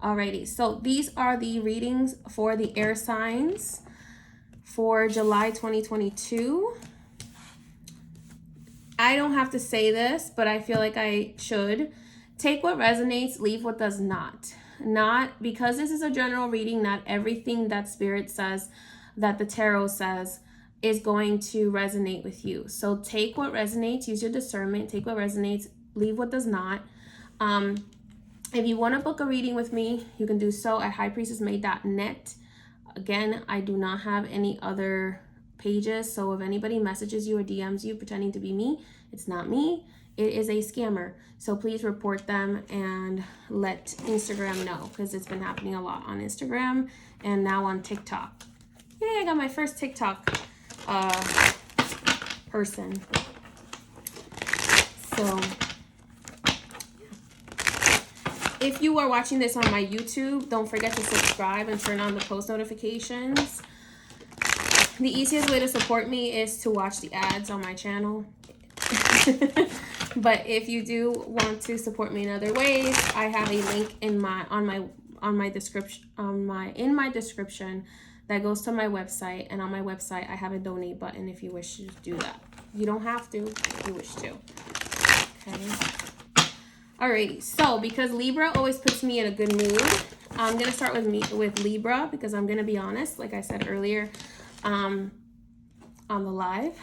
Alrighty, so these are the readings for the air signs for July 2022. I don't have to say this, but I feel like I should. Take what resonates, leave what does not. Not because this is a general reading, not everything that Spirit says, that the tarot says, is going to resonate with you. So take what resonates, use your discernment, take what resonates, leave what does not. If you want to book a reading with me, you can do so at highpriestessmay.net. Again, I do not have any other pages, so if anybody messages you or DMs you pretending to be me, it's not me. It is a scammer. So please report them and let Instagram know, because it's been happening a lot on Instagram and now on TikTok. Yay, I got my first TikTok person. So if you are watching this on my YouTube, don't forget to subscribe and turn on the post notifications. The easiest way to support me is to watch the ads on my channel. But if you do want to support me in other ways, I have a link in my description that goes to my website, and on my website I have a donate button if you wish to do that. You don't have to if you wish to. Okay. Alrighty, so because Libra always puts me in a good mood, I'm gonna start with Libra, because I'm gonna be honest, like I said earlier, on the live.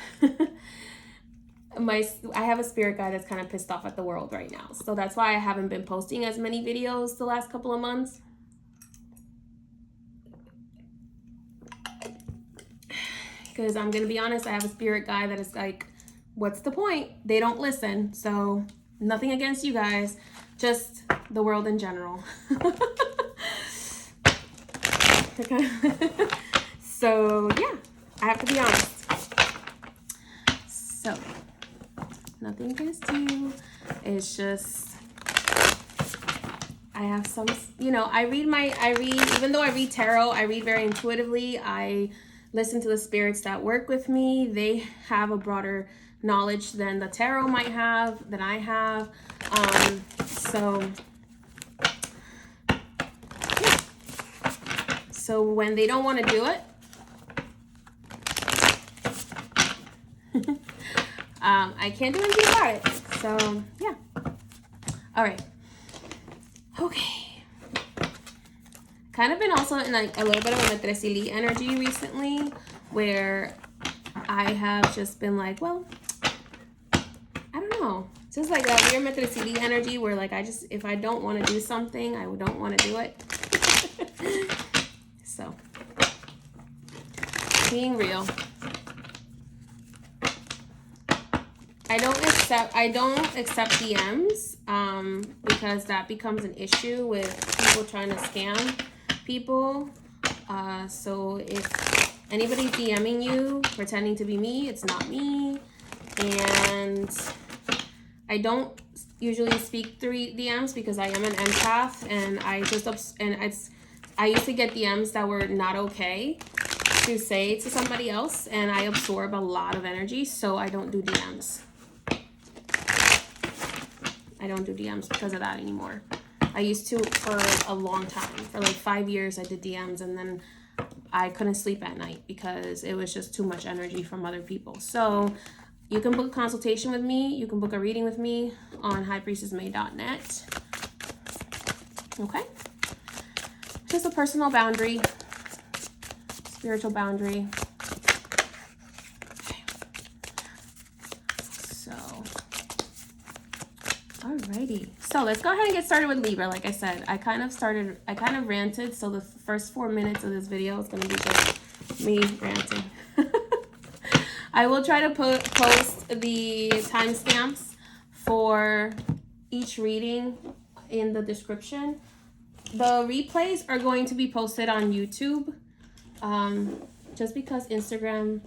I have a spirit guide that's kind of pissed off at the world right now, so that's why I haven't been posting as many videos the last couple of months. Because I'm gonna be honest, I have a spirit guide that is like, what's the point? They don't listen. So nothing against you guys, just the world in general. So yeah, I have to be honest. So nothing against you. It's just I have some, even though I read tarot, I read very intuitively. I listen to the spirits that work with me. They have a broader knowledge than the tarot might have, than I have. So when they don't want to do it, I can't do anything about it. So yeah. All right. Okay. Kind of been also in like a little bit of a Metresili energy recently, where I have just been like, well, I don't know. Just like that weird Metresili energy where like if I don't want to do something, I don't want to do it. So being real. I don't accept DMs because that becomes an issue with people trying to scam people. So if anybody's DMing you pretending to be me, it's not me. And I don't usually speak through DMs because I am an empath, and I used to get DMs that were not okay to say to somebody else, and I absorb a lot of energy, so I don't do DMs. I don't do DMs because of that anymore. I used to for a long time. For like 5 years I did DMs, and then I couldn't sleep at night because it was just too much energy from other people. So you can book a consultation with me. You can book a reading with me on highpriestessmay.net. Okay? Just a personal boundary, spiritual boundary. Okay. So, alrighty. So let's go ahead and get started with Libra. Like I said, I kind of ranted. So the first 4 minutes of this video is going to be just me ranting. I will try to post the timestamps for each reading in the description. The replays are going to be posted on YouTube, just because Instagram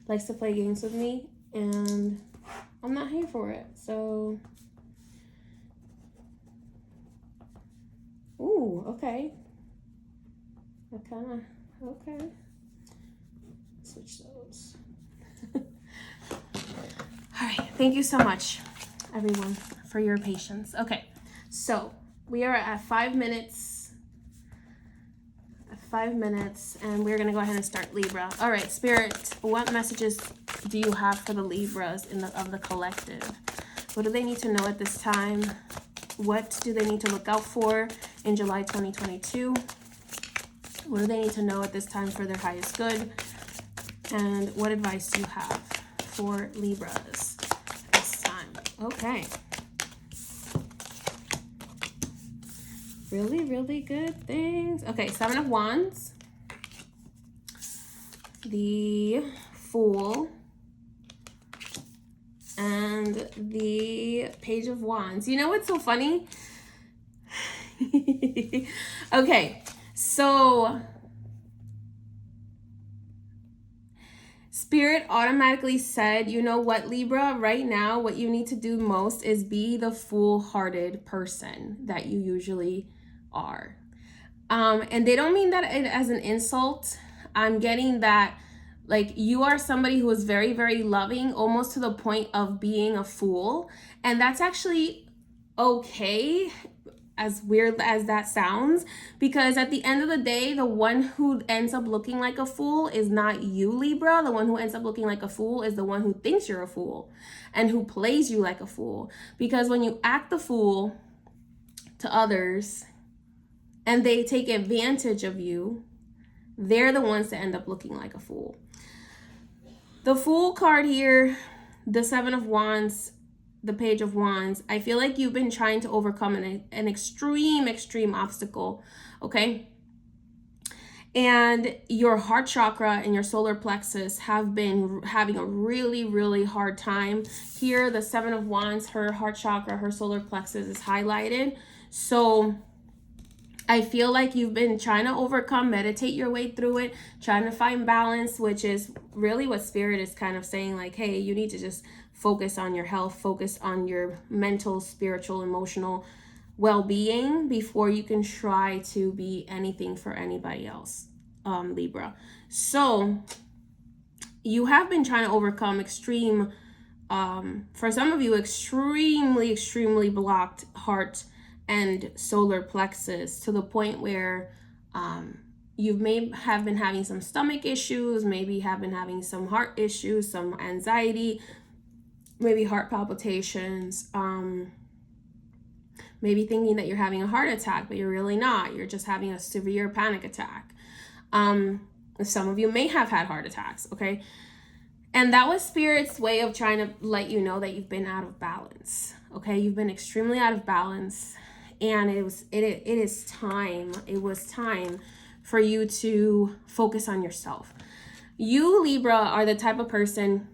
likes to play games with me, and I'm not here for it. So, ooh, okay. Okay. Switch those. All right, thank you so much, everyone, for your patience. Okay, so we are at 5 minutes 5 minutes, and we're going to go ahead and start Libra. All right, Spirit, what messages do you have for the Libras of the collective? What do they need to know at this time? What do they need to look out for in July 2022? What do they need to know at this time for their highest good? And what advice do you have for Libras this time? Okay. Really, really good things. Okay, 7 of Wands. The Fool. And the Page of Wands. You know what's so funny? Okay, so Spirit automatically said, you know what, Libra, right now, what you need to do most is be the fool-hearted person that you usually are. And they don't mean that as an insult. I'm getting that, like, you are somebody who is very, very loving, almost to the point of being a fool. And that's actually okay, as weird as that sounds, because at the end of the day, the one who ends up looking like a fool is not you, Libra. The one who ends up looking like a fool is the one who thinks you're a fool and who plays you like a fool. Because when you act the fool to others and they take advantage of you, they're the ones that end up looking like a fool. The Fool card here, the 7 of Wands, the Page of Wands, I feel like you've been trying to overcome an extreme obstacle, okay? And your heart chakra and your solar plexus have been having a really, really hard time. Here, the 7 of Wands, her heart chakra, her solar plexus is highlighted. So I feel like you've been trying to overcome, meditate your way through it, trying to find balance, which is really what Spirit is kind of saying, like, hey, you need to just focus on your health, focus on your mental, spiritual, emotional well-being before you can try to be anything for anybody else, Libra. So you have been trying to overcome for some of you, extremely blocked heart and solar plexus, to the point where you may have been having some stomach issues, maybe have been having some heart issues, some anxiety, maybe heart palpitations, maybe thinking that you're having a heart attack, but you're really not. You're just having a severe panic attack. Some of you may have had heart attacks, okay? And that was Spirit's way of trying to let you know that you've been out of balance, okay? You've been extremely out of balance. And it was time for you to focus on yourself. You, Libra, are the type of person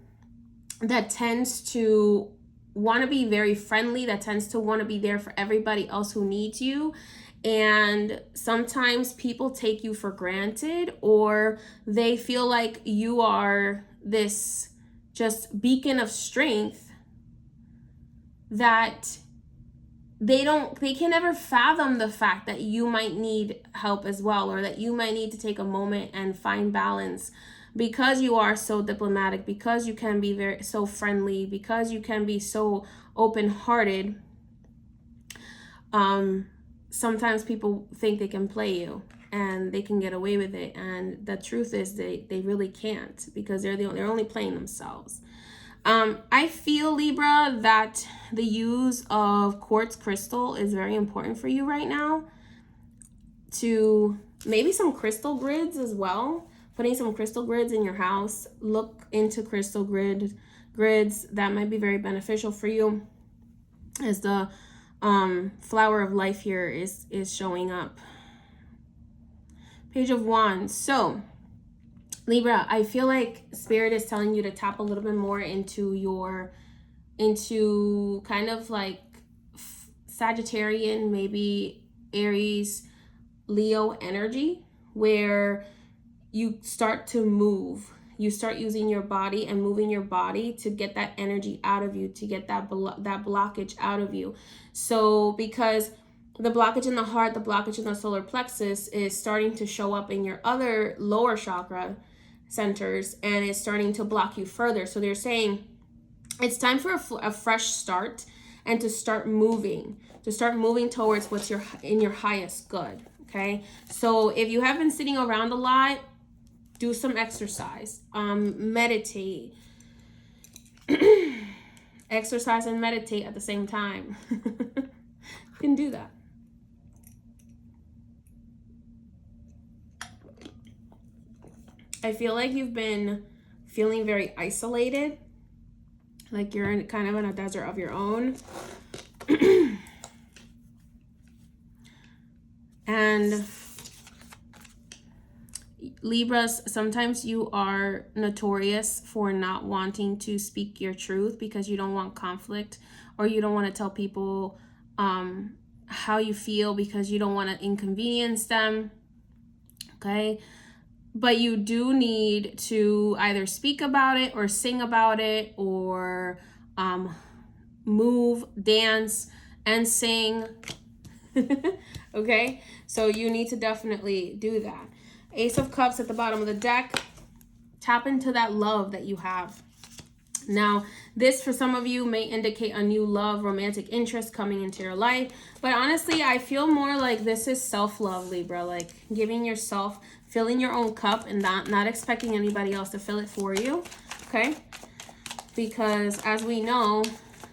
that tends to want to be very friendly, that tends to want to be there for everybody else who needs you. And sometimes people take you for granted, or they feel like you are this just beacon of strength that they can never fathom the fact that you might need help as well, or that you might need to take a moment and find balance, because you are so diplomatic, because you can be so friendly, because you can be so open-hearted. Sometimes people think they can play you and they can get away with it, and the truth is they really can't, because they're only playing themselves. I feel, Libra, that the use of quartz crystal is very important for you right now. To maybe some crystal grids as well. Putting some crystal grids in your house. Look into crystal grids. That might be very beneficial for you, as the flower of life here is showing up. Page of Wands. So Libra, I feel like Spirit is telling you to tap a little bit more into kind of like Sagittarian, maybe Aries, Leo energy, where you start to move. You start using your body and moving your body to get that energy out of you, to get that blockage out of you. So because the blockage in the heart, the blockage in the solar plexus is starting to show up in your other lower chakra centers, and it's starting to block you further. So they're saying it's time for a fresh start, and to start moving towards what's in your highest good. Okay, so if you have been sitting around a lot, do some exercise, meditate. Exercise and meditate at the same time. You can do that. I feel like you've been feeling very isolated, like you're in kind of in a desert of your own. And Libras, sometimes you are notorious for not wanting to speak your truth because you don't want conflict, or you don't want to tell people how you feel because you don't want to inconvenience them. Okay, but you do need to either speak about it or sing about it, or move, dance, and sing. Okay, so you need to definitely do that. Ace of Cups at the bottom of the deck. Tap into that love that you have. Now, this for some of you may indicate a new love, romantic interest coming into your life. But honestly, I feel more like this is self-love, Libra. Like giving yourself, filling your own cup and not expecting anybody else to fill it for you. Okay? Because as we know,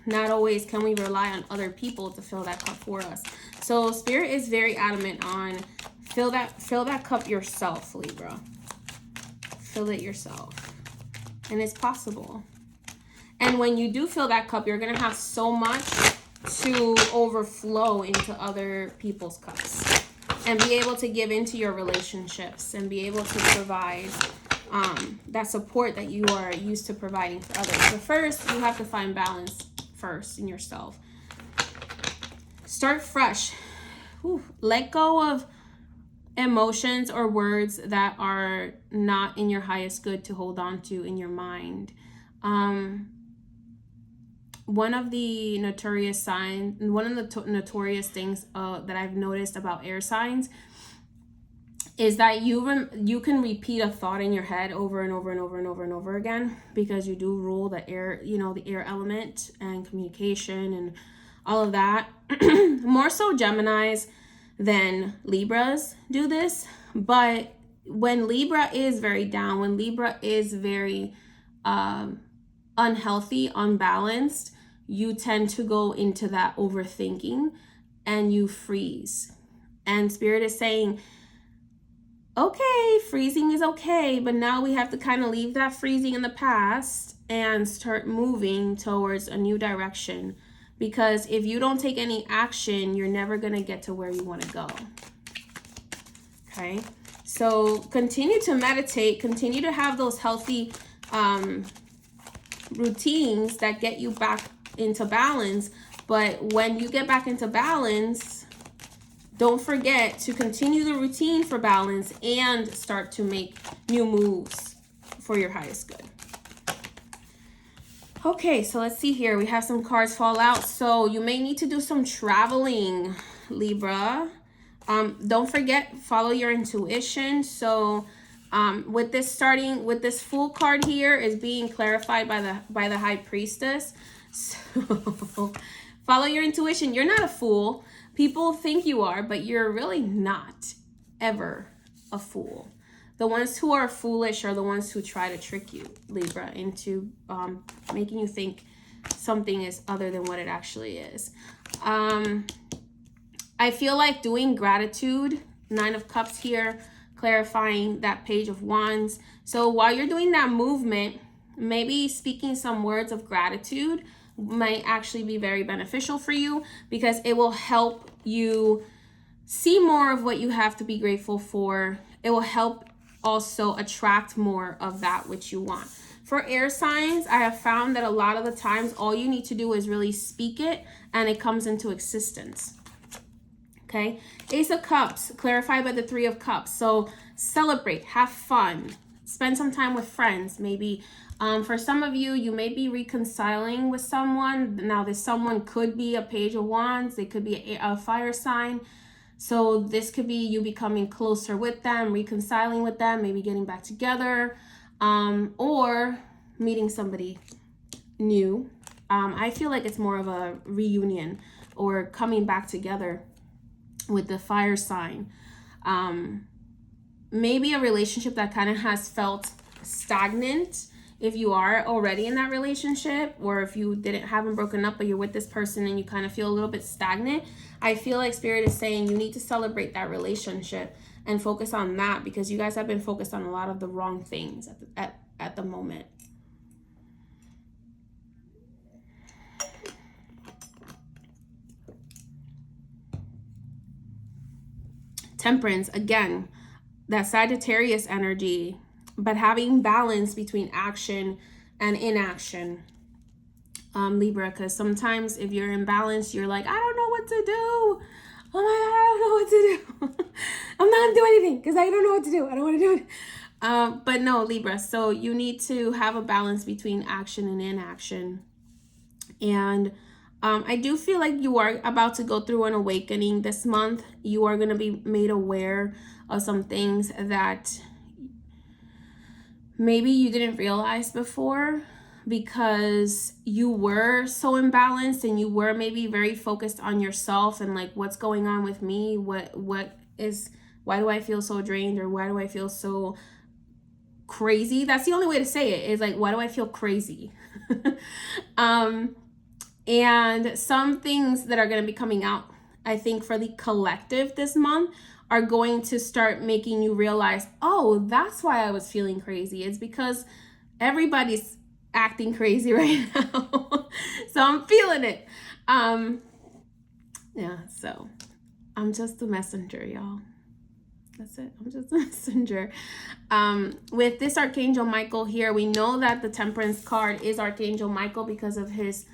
not always can we rely on other people to fill that cup for us. So Spirit is very adamant on fill that cup yourself, Libra. Fill it yourself. And it's possible. And when you do fill that cup, you're going to have so much to overflow into other people's cups. And be able to give into your relationships. And be able to provide that support that you are used to providing for others. But first, you have to find balance first in yourself. Start fresh. Let go of emotions or words that are not in your highest good to hold on to in your mind. One of the notorious signs, one of the notorious things that I've noticed about air signs is that you can repeat a thought in your head over and over and over and over and over again, because you do rule the air, the air element and communication and all of that. More so Geminis than Libras do this. But when Libra is very down, when Libra is very unhealthy, unbalanced, you tend to go into that overthinking and you freeze. And Spirit is saying, okay, freezing is okay, but now we have to kind of leave that freezing in the past and start moving towards a new direction. Because if you don't take any action, you're never going to get to where you want to go. Okay? So continue to meditate. Continue to have those healthy routines that get you back into balance. But when you get back into balance, don't forget to continue the routine for balance and start to make new moves for your highest good. Okay, so let's see here. We have some cards fall out. So you may need to do some traveling, Libra. Don't forget, follow your intuition. So with this Fool card here is being clarified by the High Priestess. So follow your intuition. You're not a fool. People think you are, but you're really not ever a fool. The ones who are foolish are the ones who try to trick you, Libra, into making you think something is other than what it actually is. I feel like doing gratitude, 9 of Cups here, clarifying that Page of Wands. So while you're doing that movement, maybe speaking some words of gratitude might actually be very beneficial for you, because it will help you see more of what you have to be grateful for. It will help also attract more of that which you want. For air signs, I have found that a lot of the times all you need to do is really speak it and it comes into existence. Okay, Ace of Cups, clarified by the 3 of Cups. So celebrate, have fun, spend some time with friends. Maybe for some of you, you may be reconciling with someone. Now this someone could be a Page of Wands. They could be a fire sign. So this could be you becoming closer with them, reconciling with them, maybe getting back together, or meeting somebody new. I feel like it's more of a reunion or coming back together with the fire sign. Maybe a relationship that kind of has felt stagnant if you are already in that relationship, or if you haven't broken up but you're with this person and you kind of feel a little bit stagnant. I feel like Spirit is saying you need to celebrate that relationship and focus on that, because you guys have been focused on a lot of the wrong things at the moment. Temperance, again, that Sagittarius energy, but having balance between action and inaction. Libra, because sometimes if you're in balance, you're like, I don't know what to do. Oh my God, I don't know what to do. I'm not gonna do anything because I don't know what to do. I don't want to do it. But no, Libra, so you need to have a balance between action and inaction. And I do feel like you are about to go through an awakening this month. You are going to be made aware of some things that maybe you didn't realize before, because you were so imbalanced and you were maybe very focused on yourself and like, what's going on with me? Why do I feel so drained, or why do I feel so crazy? That's the only way to say it, is like, why do I feel crazy? And some things that are going to be coming out, I think, for the collective this month are going to start making you realize, oh, that's why I was feeling crazy. It's because everybody's acting crazy right now. So I'm feeling it. Yeah, so I'm just a messenger, y'all. That's it. I'm just a messenger. With this Archangel Michael here, we know that the Temperance card is Archangel Michael because of his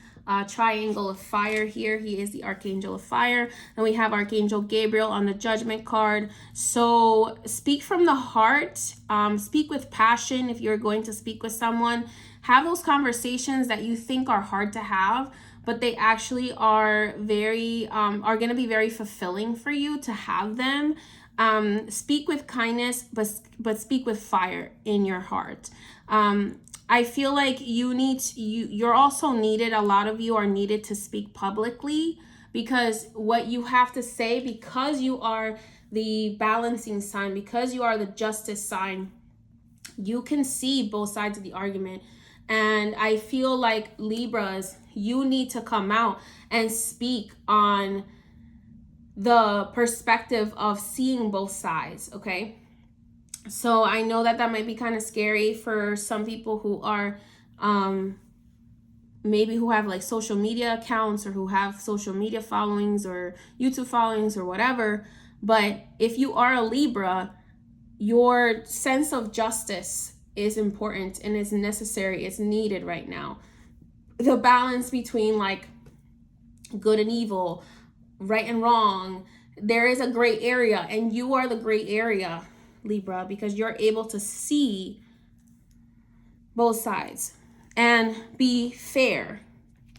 triangle of fire here. He is the Archangel of Fire. And we have Archangel Gabriel on the Judgment card. So speak from the heart. Speak with passion. If you're going to speak with someone, have those conversations that you think are hard to have, but they actually are are going to be very fulfilling for you to have them. Speak with kindness, but speak with fire in your heart. I feel like you're also needed. A lot of you are needed to speak publicly, because what you have to say, because you are the balancing sign, because you are the justice sign, you can see both sides of the argument. And I feel like Libras, you need to come out and speak on the perspective of seeing both sides, okay? So I know that might be kind of scary for some people who are maybe who have like social media accounts, or who have social media followings or YouTube followings or whatever. But if you are a Libra, your sense of justice is important and it's necessary. It's needed right now. The balance between like good and evil, right and wrong, there is a gray area, and you are the gray area, Libra, because you're able to see both sides and be fair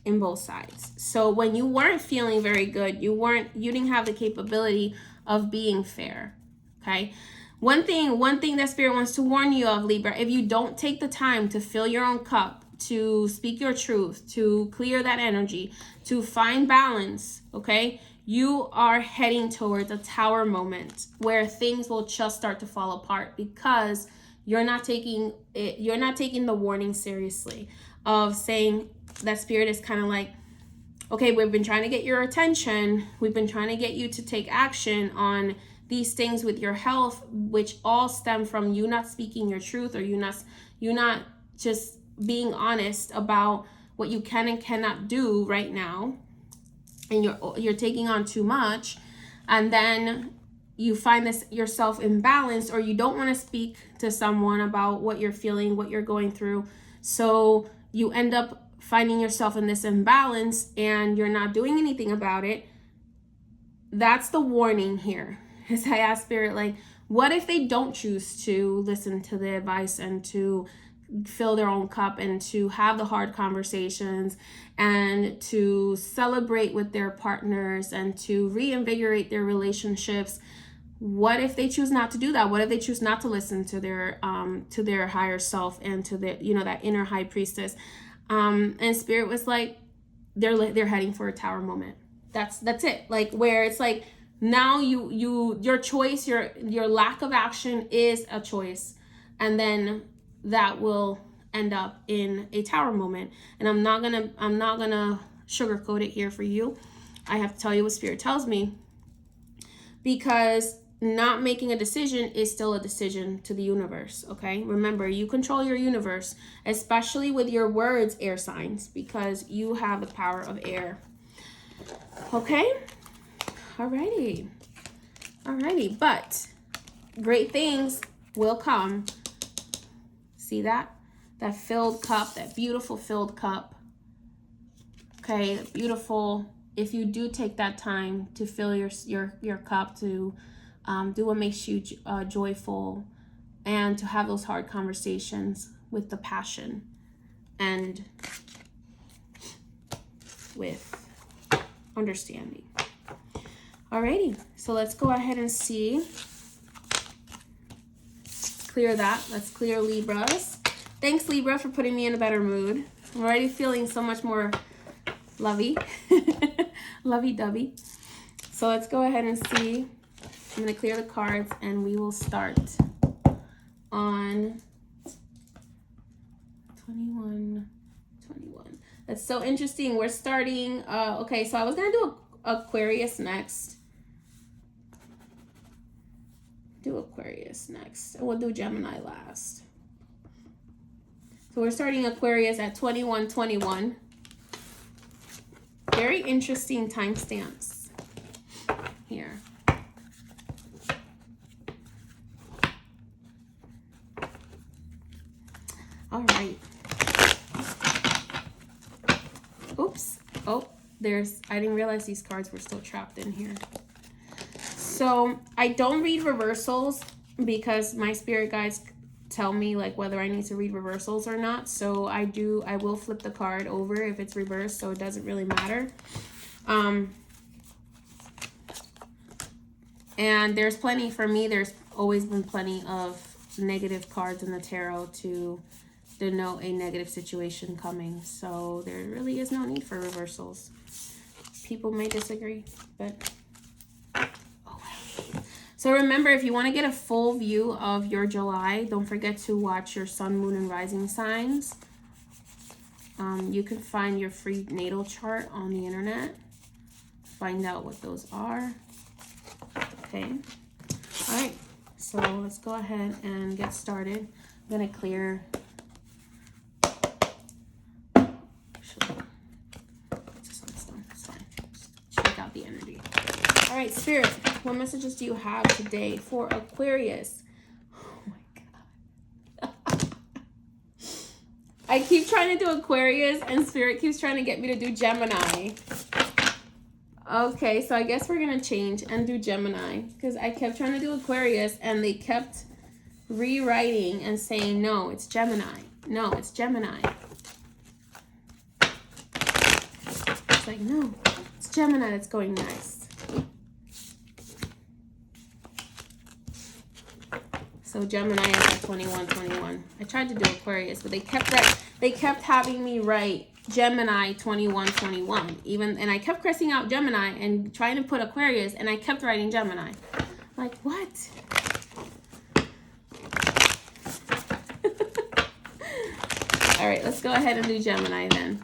in both sides. So when you weren't feeling very good, you didn't have the capability of being fair. Okay. One thing that Spirit wants to warn you of, Libra, if you don't take the time to fill your own cup, to speak your truth, to clear that energy, to find balance, okay, you are heading towards a tower moment where things will just start to fall apart, because you're not taking the warning seriously of saying that Spirit is kind of like, okay, we've been trying to get your attention. We've been trying to get you to take action on these things with your health, which all stem from you not speaking your truth, or you not just being honest about what you can and cannot do right now. And you're taking on too much, and then you find yourself imbalanced, or you don't want to speak to someone about what you're feeling, what you're going through. So you end up finding yourself in this imbalance, and you're not doing anything about it. That's the warning here. As I ask Spirit, like, what if they don't choose to listen to the advice and to fill their own cup and to have the hard conversations and to celebrate with their partners and to reinvigorate their relationships? What if they choose not to do that? What if they choose not to listen to their higher self and to the, that inner high priestess? And Spirit was like, they're heading for a tower moment. That's it. Like, where it's like, Now your choice, your lack of action is a choice. And then that will end up in a tower moment. And I'm not gonna sugarcoat it here for you. I have to tell you what Spirit tells me, because not making a decision is still a decision to the universe. Okay, remember, you control your universe, especially with your words, air signs, because you have the power of air. Okay, alrighty, but great things will come. See that filled cup, that beautiful filled cup. Okay, beautiful. If you do take that time to fill your cup, to do what makes you joyful, and to have those hard conversations with the passion and with understanding. Alrighty, so let's go ahead and see. Clear that. Let's clear Libras. Thanks, Libra, for putting me in a better mood. I'm already feeling so much more lovey-dovey. So let's go ahead and see. I'm going to clear the cards, and we will start on 21. That's so interesting. We're starting, okay, so I was going to do Aquarius next. And we'll do Gemini last. So we're starting Aquarius at 21:21. Very interesting timestamps here. All right. Oops. Oh, I didn't realize these cards were still trapped in here. So I don't read reversals because my spirit guides tell me like whether I need to read reversals or not. So I will flip the card over if it's reversed, so it doesn't really matter. And there's plenty, for me, there's always been plenty of negative cards in the tarot to denote a negative situation coming. So there really is no need for reversals. People may disagree, but so remember, if you want to get a full view of your July, don't forget to watch your sun, moon, and rising signs. You can find your free natal chart on the internet. Find out what those are. Okay. All right. So let's go ahead and get started. I'm going to clear. It's fine. Just check out the energy. All right, Spirit, what messages do you have today for Aquarius? Oh my God. I keep trying to do Aquarius and Spirit keeps trying to get me to do Gemini. Okay, so I guess we're going to change and do Gemini because I kept trying to do Aquarius and they kept rewriting and saying, no, it's Gemini. No, it's Gemini. It's like, no, it's Gemini that's going next. So Gemini is at 21:21. I tried to do Aquarius, but they kept having me write Gemini 21:21. And I kept crossing out Gemini and trying to put Aquarius, and I kept writing Gemini. Like, what? All right, let's go ahead and do Gemini then.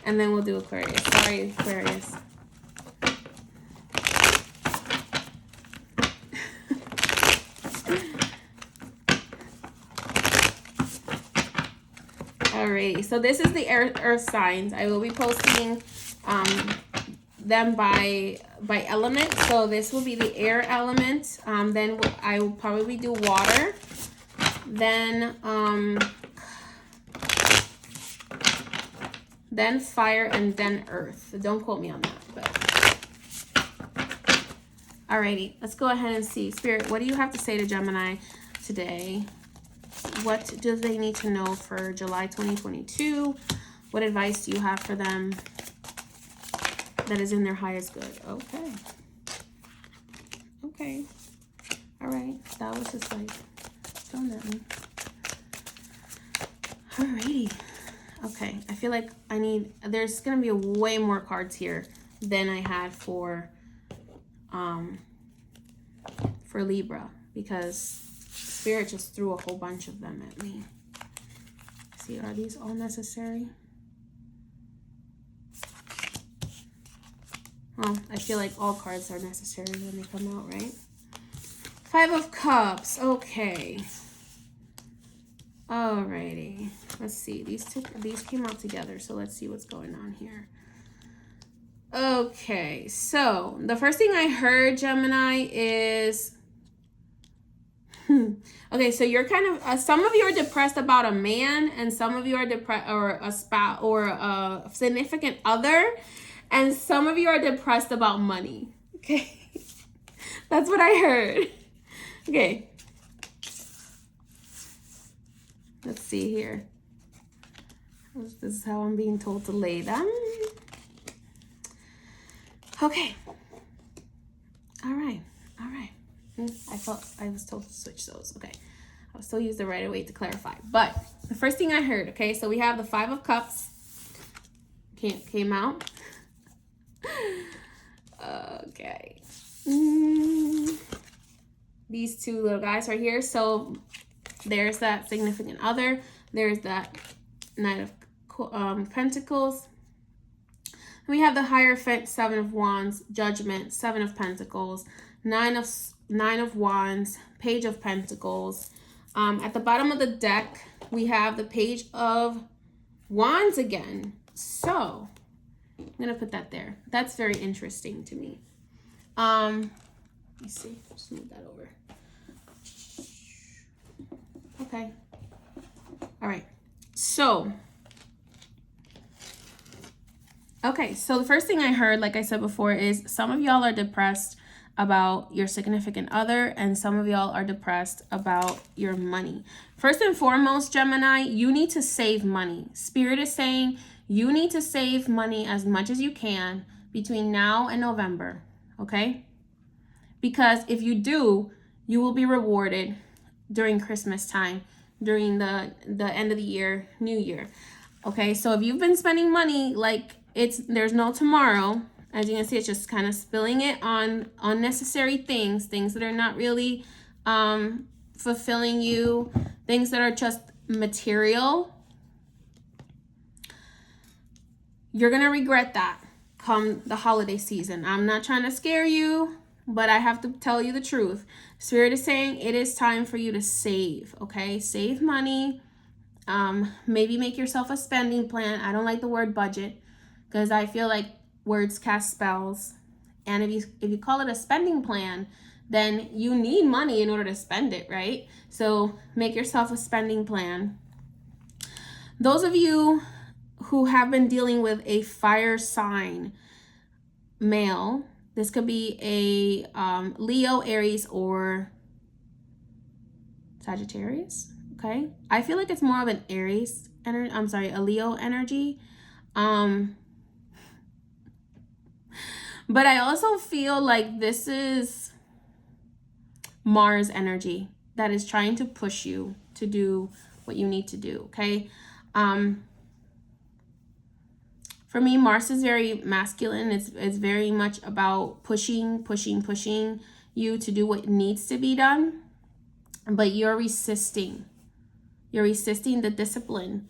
And then we'll do Aquarius. Sorry, Aquarius. Alrighty, so this is the earth signs. I will be posting them by element. So this will be the air element. Then I will probably do water. Then fire, and then earth. So don't quote me on that. But alrighty, let's go ahead and see. Spirit, what do you have to say to Gemini today? What do they need to know for July 2022? What advice do you have for them that is in their highest good? Okay. Okay. All right. That was just like, don't at me. Alrighty. Okay. I feel like there's going to be way more cards here than I had for for Libra, because Spirit just threw a whole bunch of them at me. See, are these all necessary? Well, I feel like all cards are necessary when they come out, right? Five of Cups. Okay. Alrighty. Let's see. These came out together, so let's see what's going on here. Okay, so the first thing I heard, Gemini, is okay, so you're kind of some of you are depressed about a man, and some of you are depressed, or a spouse, or a significant other, and some of you are depressed about money. Okay. That's what I heard. Okay. Let's see here. This is how I'm being told to lay them. Okay. All right. All right. I was told to switch those. Okay. I'll still use the right way to clarify. But the first thing I heard, okay, so we have the Five of Cups came out. Okay. These two little guys right here. So there's that significant other. There's that Knight of Pentacles. We have the Hierophant, Seven of Wands, Judgment, Seven of Pentacles, Nine of Wands, Page of Pentacles. At the bottom of the deck, we have the Page of Wands again. So I'm gonna put that there. That's very interesting to me. Let me see. Just move that over. Okay. All right. So. Okay, so the first thing I heard, like I said before, is some of y'all are depressed about your significant other, and some of y'all are depressed about your money. First and foremost, Gemini, you need to save money. Spirit is saying you need to save money as much as you can between now and November, okay? Because if you do, you will be rewarded during Christmas time, during the end of the year, New Year. Okay, so if you've been spending money like there's no tomorrow, as you can see, it's just kind of spilling it on unnecessary things that are not really fulfilling you, things that are just material. You're going to regret that come the holiday season. I'm not trying to scare you, but I have to tell you the truth. Spirit is saying it is time for you to save, okay? Save money. Maybe make yourself a spending plan. I don't like the word budget because I feel like words cast spells. And if you call it a spending plan, then you need money in order to spend it, right? So make yourself a spending plan. Those of you who have been dealing with a fire sign male, this could be a Leo, Aries, or Sagittarius. Okay, I feel like it's more of an Aries energy. I'm sorry, a Leo energy. But I also feel like this is Mars energy that is trying to push you to do what you need to do. Okay. For me, Mars is very masculine. It's very much about pushing you to do what needs to be done. But you're resisting. You're resisting the discipline.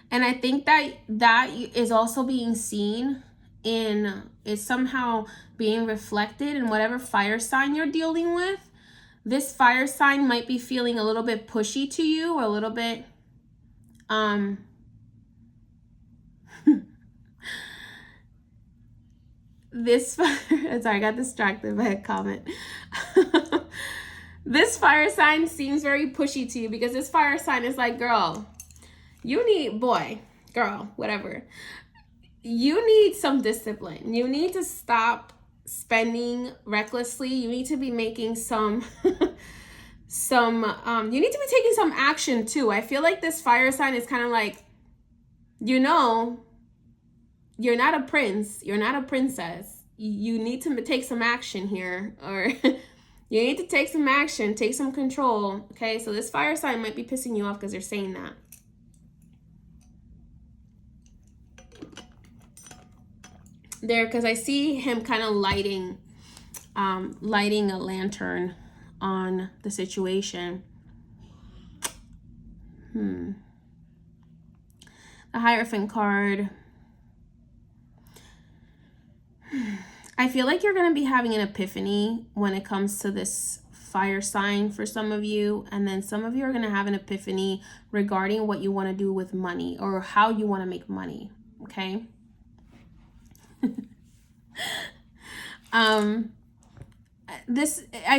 And I think that is also being seen is somehow being reflected in whatever fire sign you're dealing with. This fire sign might be feeling a little bit pushy to you, or a little bit, sorry, I got distracted by a comment. This fire sign seems very pushy to you because this fire sign is like, girl, girl, whatever. You need some discipline. You need to stop spending recklessly. You need to be making you need to be taking some action too. I feel like this fire sign is kind of like, you're not a prince. You're not a princess. You need to take some action here, or you need to take some action, take some control. Okay, so this fire sign might be pissing you off because they're saying that. There, because I see him kind of lighting a lantern on the situation. The Hierophant card. I feel like you're going to be having an epiphany when it comes to this fire sign for some of you. And then some of you are going to have an epiphany regarding what you want to do with money or how you want to make money. Okay. I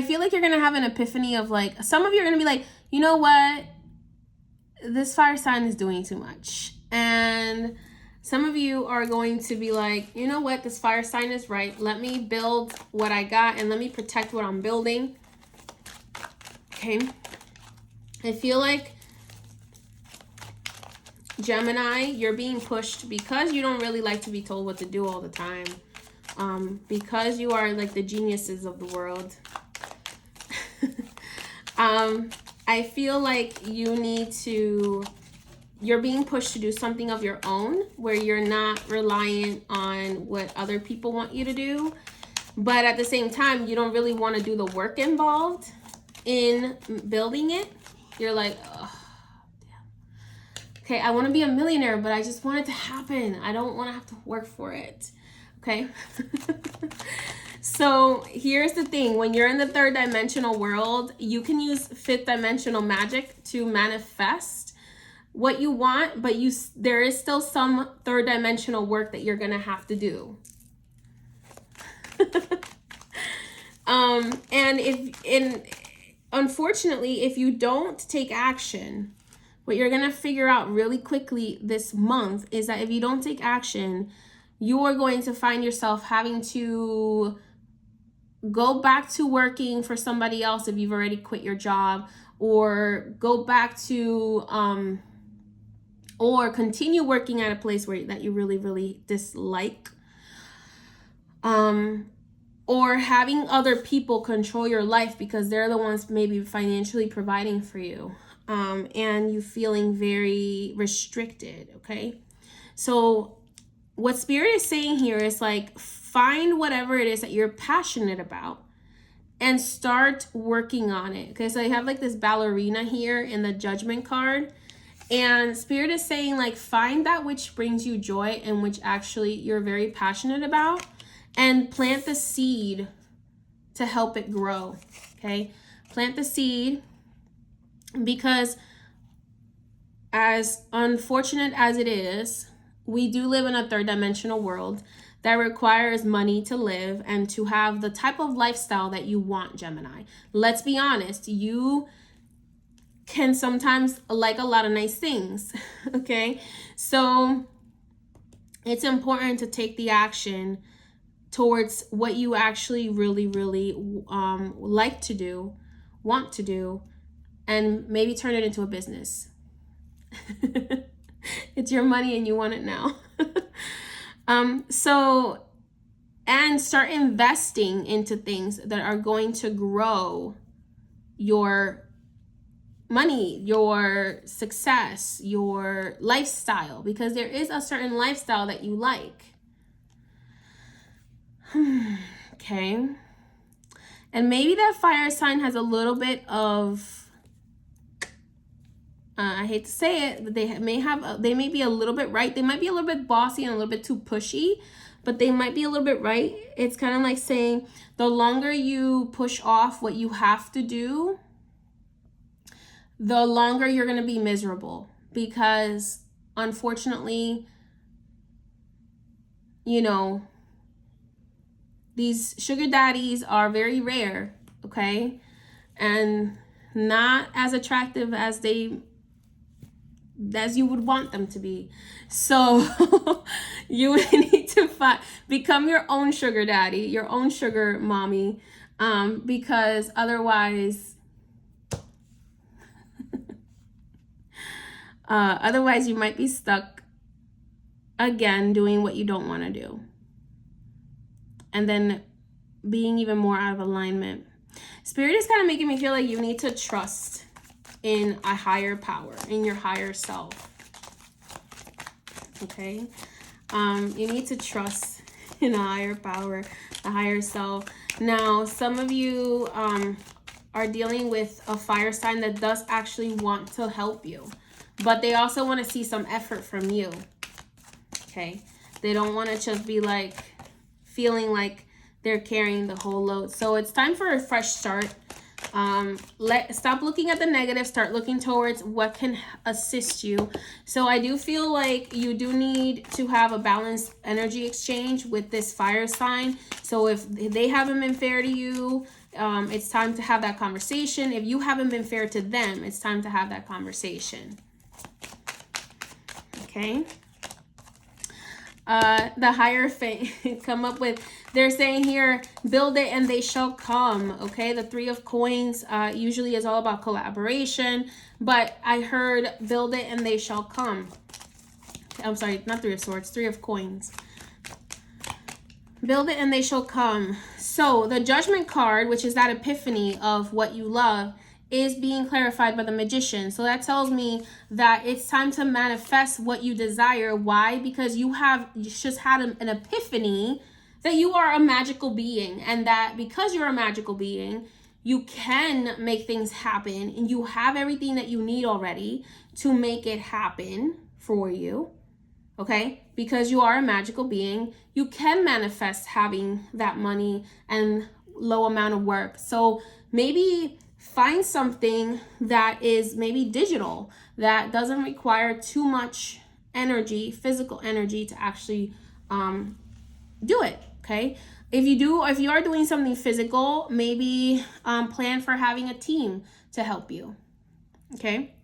feel like you're going to have an epiphany of like, some of you are going to be like, you know what? This fire sign is doing too much. And some of you are going to be like, you know what? This fire sign is right. Let me build what I got and let me protect what I'm building. Okay. I feel like, Gemini, you're being pushed because you don't really like to be told what to do all the time. Because you are like the geniuses of the world. I feel like you're being pushed to do something of your own where you're not reliant on what other people want you to do. But at the same time, you don't really want to do the work involved in building it. You're like, oh, damn. Okay, I want to be a millionaire, but I just want it to happen. I don't want to have to work for it. Okay. So here's the thing. When you're in the third dimensional world, you can use fifth dimensional magic to manifest what you want, but there is still some third dimensional work that you're going to have to do. Unfortunately, if you don't take action, what you're going to figure out really quickly this month is that if you don't take action, you are going to find yourself having to go back to working for somebody else if you've already quit your job, or go back to, or continue working at a place that you really, really dislike. Or having other people control your life because they're the ones maybe financially providing for you. And you feeling very restricted, okay? So what Spirit is saying here is like, find whatever it is that you're passionate about and start working on it. Okay, so I have like this ballerina here in the Judgment card. And Spirit is saying like, find that which brings you joy and which actually you're very passionate about, and plant the seed to help it grow. Okay, plant the seed, because as unfortunate as it is, we do live in a third dimensional world that requires money to live and to have the type of lifestyle that you want, Gemini. Let's be honest, you can sometimes like a lot of nice things, okay? So it's important to take the action towards what you actually really, really like to do, want to do, and maybe turn it into a business. It's your money and you want it now. And start investing into things that are going to grow your money, your success, your lifestyle, because there is a certain lifestyle that you like. Okay. And maybe that fire sign has a little bit of, I hate to say it, but they may be a little bit right. They might be a little bit bossy and a little bit too pushy, but they might be a little bit right. It's kind of like saying the longer you push off what you have to do, the longer you're going to be miserable, because unfortunately, you know, these sugar daddies are very rare, okay? And not as attractive as you would want them to be. So you need to become your own sugar daddy, your own sugar mommy, because otherwise you might be stuck again doing what you don't want to do, and then being even more out of alignment. Spirit is kind of making me feel like you need to trust in a higher power, in your higher self. Okay? You need to trust in a higher power, a higher self. Now, some of you are dealing with a fire sign that does actually want to help you. But they also want to see some effort from you. Okay? They don't want to just be like feeling like they're carrying the whole load. So it's time for a fresh start. Stop looking at the negative, start looking towards what can assist you. So I do feel like you do need to have a balanced energy exchange with this fire sign. So if they haven't been fair to you, it's time to have that conversation. If you haven't been fair to them, it's time to have that conversation. Okay. The Hierophant come up with, they're saying here, build it and they shall come. Okay, the Three of Coins usually is all about collaboration, but I heard build it and they shall come. I'm sorry, not Three of Swords, Three of Coins. Build it and they shall come. So the Judgment card, which is that epiphany of what you love, is being clarified by the Magician. So that tells me that it's time to manifest what you desire. Why? Because you just had an epiphany that you are a magical being, and that because you're a magical being, you can make things happen, and you have everything that you need already to make it happen for you. Okay? Because you are a magical being, you can manifest having that money and low amount of work. So maybe find something that is maybe digital, that doesn't require too much energy, physical energy, to actually do it. Okay, if you are doing something physical, maybe plan for having a team to help you. Okay,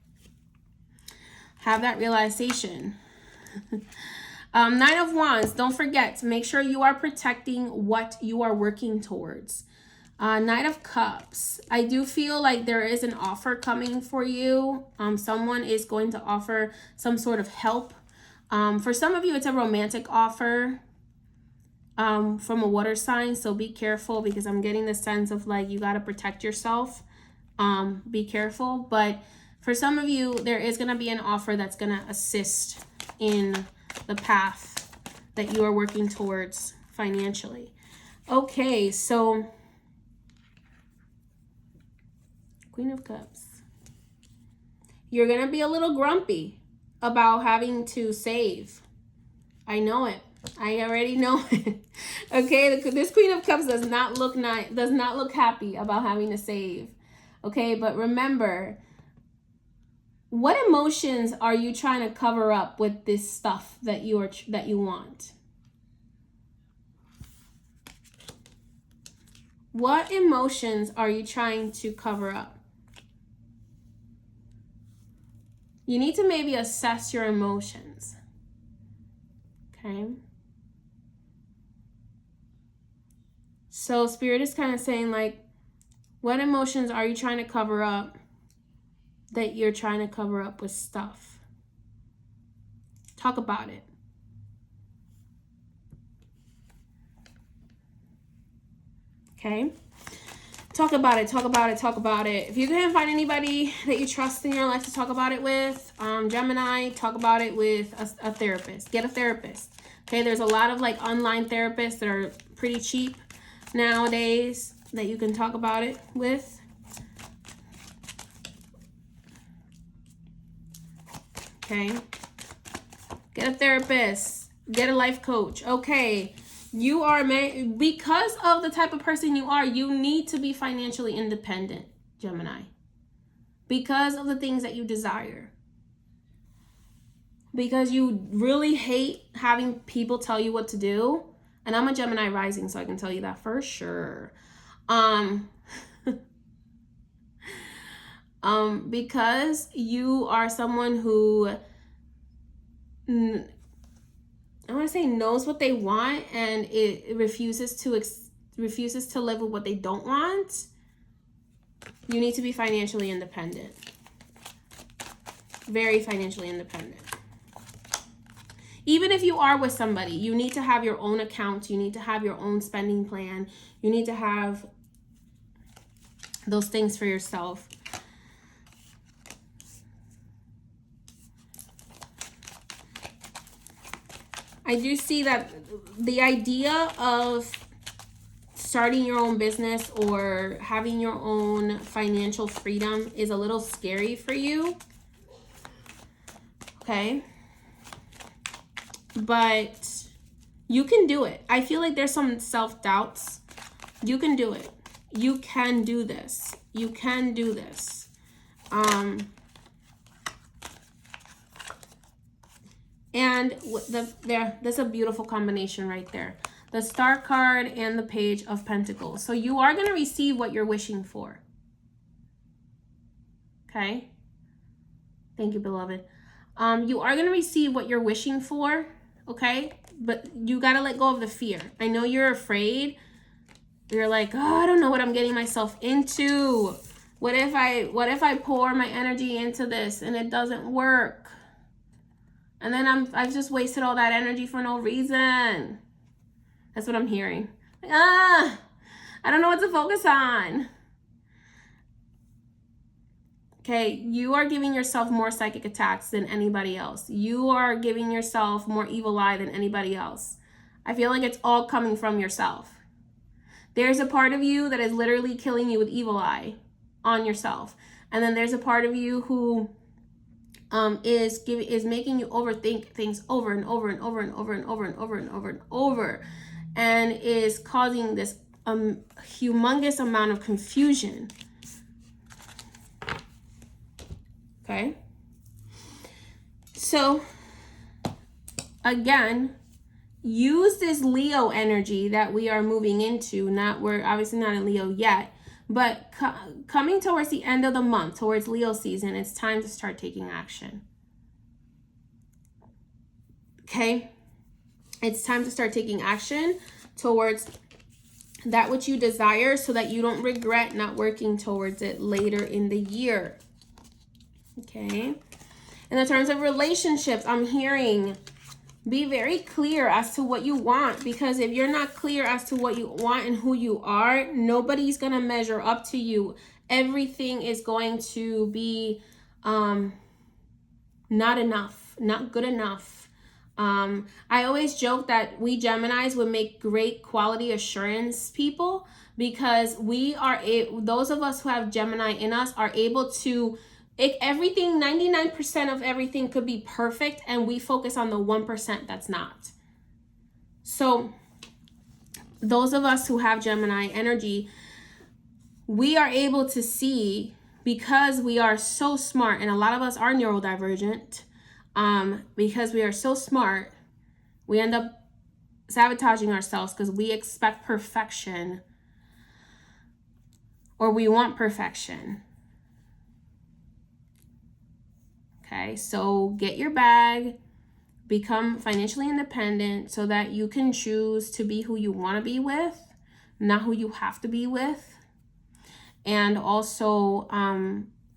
have that realization. Nine of Wands, don't forget to make sure you are protecting what you are working towards. Knight of Cups, I do feel like there is an offer coming for you. Someone is going to offer some sort of help. For some of you, it's a romantic offer from a water sign, so be careful, because I'm getting the sense of like you got to protect yourself. Be careful. But for some of you, there is going to be an offer that's going to assist in the path that you are working towards financially. Okay, so Queen of Cups. You're going to be a little grumpy about having to save. I know it. I already know it. Okay, this Queen of Cups does not look nice, does not look happy about having to save. Okay, but remember, what emotions are you trying to cover up with this stuff that you want? What emotions are you trying to cover up? You need to maybe assess your emotions. Okay. So Spirit is kind of saying, like, what emotions are you trying to cover up that you're trying to cover up with stuff? Talk about it. Okay. Talk about it, talk about it, talk about it. If you can't find anybody that you trust in your life to talk about it with, Gemini, talk about it with a therapist. Get a therapist. Okay, there's a lot of like online therapists that are pretty cheap nowadays that you can talk about it with. Okay, get a therapist, get a life coach. Okay, you are because of the type of person you are, you need to be financially independent, Gemini, because of the things that you desire, because you really hate having people tell you what to do. And I'm a Gemini rising, so I can tell you that for sure. Because you are someone who, I want to say, knows what they want, and it refuses to live with what they don't want. You need to be financially independent. Very financially independent. Even if you are with somebody, you need to have your own account. You need to have your own spending plan. You need to have those things for yourself. I do see that the idea of starting your own business or having your own financial freedom is a little scary for you. Okay? But you can do it. I feel like there's some self-doubts. You can do it. You can do this. You can do this. And there's a beautiful combination right there. The Star card and the Page of Pentacles. So you are going to receive what you're wishing for. Okay? Thank you, beloved. You are going to receive what you're wishing for. Okay? But you got to let go of the fear. I know you're afraid. You're like, oh, I don't know what I'm getting myself into. What if I pour my energy into this and it doesn't work? And then I've just wasted all that energy for no reason. That's what I'm hearing. I don't know what to focus on. Okay, you are giving yourself more psychic attacks than anybody else. You are giving yourself more evil eye than anybody else. I feel like it's all coming from yourself. There's a part of you that is literally killing you with evil eye on yourself. And then there's a part of you who is making you overthink things over and over and over and over and over and over and over and over, and is causing this humongous amount of confusion. Okay, so again, use this Leo energy that we are moving into. We're obviously not in Leo yet, but coming towards the end of the month, towards Leo season, it's time to start taking action. Okay? It's time to start taking action towards that which you desire so that you don't regret not working towards it later in the year. Okay? In the terms of relationships, I'm hearing be very clear as to what you want, because if you're not clear as to what you want and who you are, nobody's going to measure up to you. Everything is going to be not enough, not good enough. I always joke that we Geminis would make great quality assurance people, because we are those of us who have Gemini in us are able to everything, 99% of everything could be perfect, and we focus on the 1% that's not. So those of us who have Gemini energy, we are able to see, because we are so smart, and a lot of us are neurodivergent, because we are so smart, we end up sabotaging ourselves because we expect perfection, or we want perfection. Okay, so get your bag, become financially independent so that you can choose to be who you want to be with, not who you have to be with. And also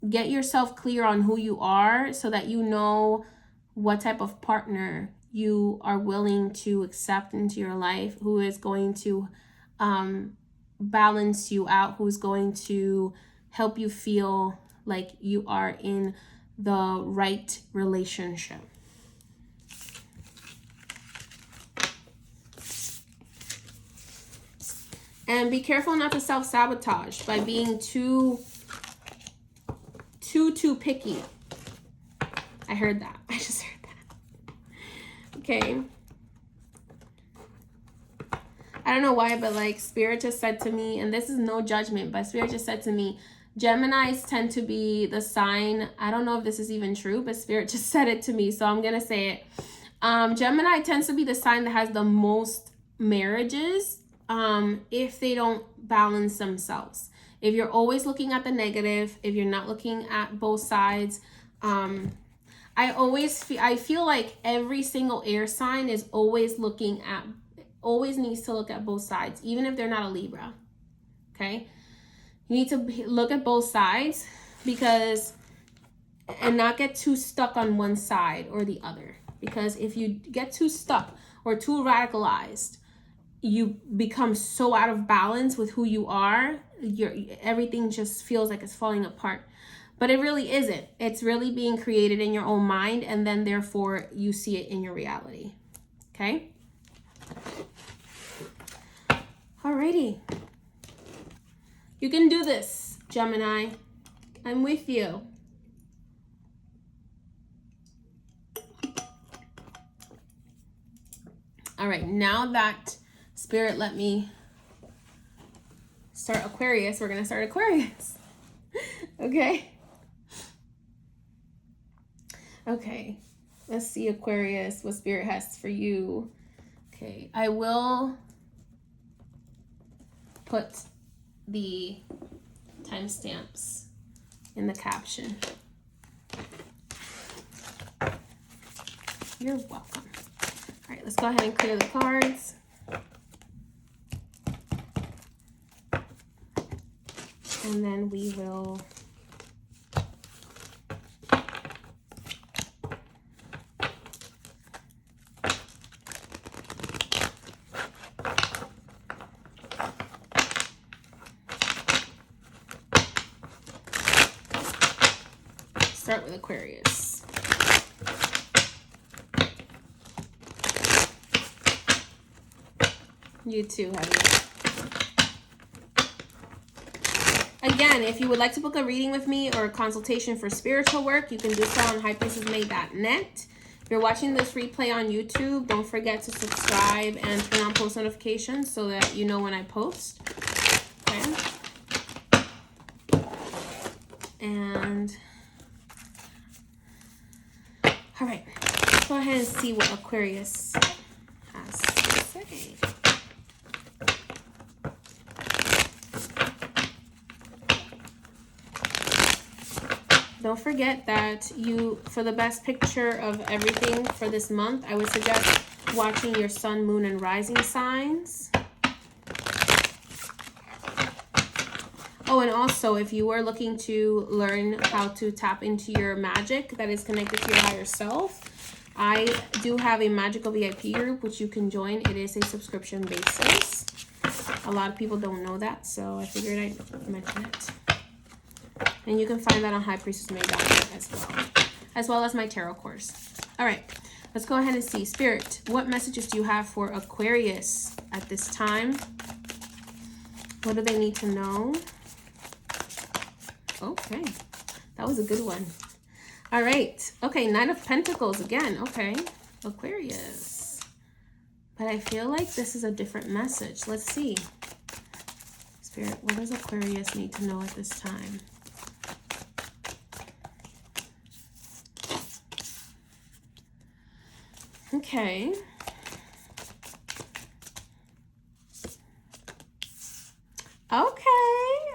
get yourself clear on who you are so that you know what type of partner you are willing to accept into your life, who is going to balance you out, who's going to help you feel like you are in the right relationship. And be careful not to self-sabotage by being too picky. I heard that. I just heard that. Okay. I don't know why, but like Spirit just said to me, and this is no judgment, but Spirit just said to me, Geminis tend to be the sign, I don't know if this is even true, but Spirit just said it to me, so I'm going to say it. Gemini tends to be the sign that has the most marriages if they don't balance themselves. If you're always looking at the negative, if you're not looking at both sides, I feel like every single air sign is always needs to look at both sides, even if they're not a Libra. Okay? You need to look at both sides and not get too stuck on one side or the other. Because if you get too stuck or too radicalized, you become so out of balance with who you are. Everything just feels like it's falling apart. But it really isn't. It's really being created in your own mind, and then therefore you see it in your reality. Okay? Alrighty. You can do this, Gemini. I'm with you. All right, now that Spirit let me start Aquarius, we're going to start Aquarius. Okay. Okay. Let's see, Aquarius, what Spirit has for you. Okay, I will put the timestamps in the caption. You're welcome. All right, let's go ahead and clear the cards. And then we will start with Aquarius. You too, honey. Again, if you would like to book a reading with me or a consultation for spiritual work, you can do so on highpriestessmay.net. If you're watching this replay on YouTube, don't forget to subscribe and turn on post notifications so that you know when I post. Okay. And all right, let's go ahead and see what Aquarius has to say. Don't forget that for the best picture of everything for this month, I would suggest watching your sun, moon, and rising signs. Oh, and also, if you are looking to learn how to tap into your magic that is connected to your higher self, I do have a magical VIP group, which you can join. It is a subscription basis. A lot of people don't know that, so I figured I'd mention it. And you can find that on highpriestessmay.net as well as my tarot course. All right, let's go ahead and see. Spirit, what messages do you have for Aquarius at this time? What do they need to know? Okay, that was a good one. All right, okay, Knight of Pentacles again. Okay, Aquarius. But I feel like this is a different message. Let's see. Spirit, what does Aquarius need to know at this time? Okay. Okay.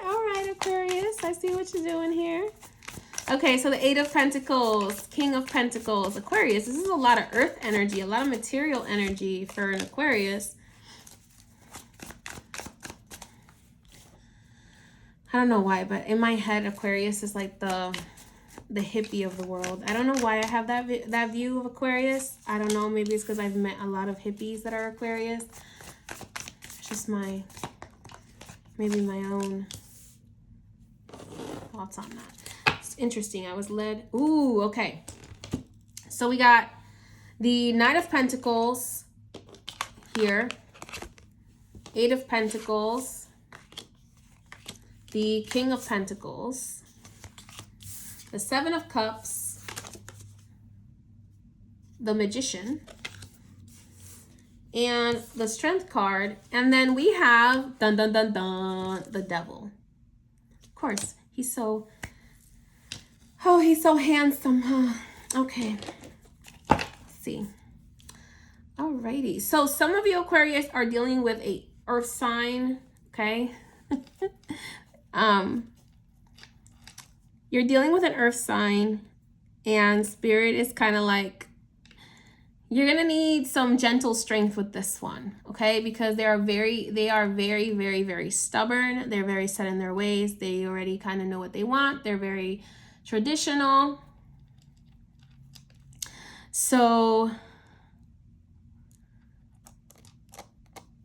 All right, Aquarius. I see what you're doing here. Okay, so the Eight of Pentacles, King of Pentacles, Aquarius. This is a lot of earth energy, a lot of material energy for an Aquarius. I don't know why, but in my head, Aquarius is like the hippie of the world. I don't know why I have that view of Aquarius. I don't know. Maybe it's because I've met a lot of hippies that are Aquarius. It's just maybe my own thoughts on that. It's interesting. I was led. Ooh, okay. So we got the Knight of Pentacles here. Eight of Pentacles. The King of Pentacles. The Seven of Cups, the Magician, and the Strength card. And then we have, dun, dun, dun, dun, the Devil. Of course, he's so handsome, huh? Okay, let's see. Alrighty, so some of you Aquarius are dealing with a earth sign, okay? You're dealing with an earth sign, and Spirit is kind of like, you're going to need some gentle strength with this one, okay? Because they are very, very stubborn. They're very set in their ways. They already kind of know what they want. They're very traditional. So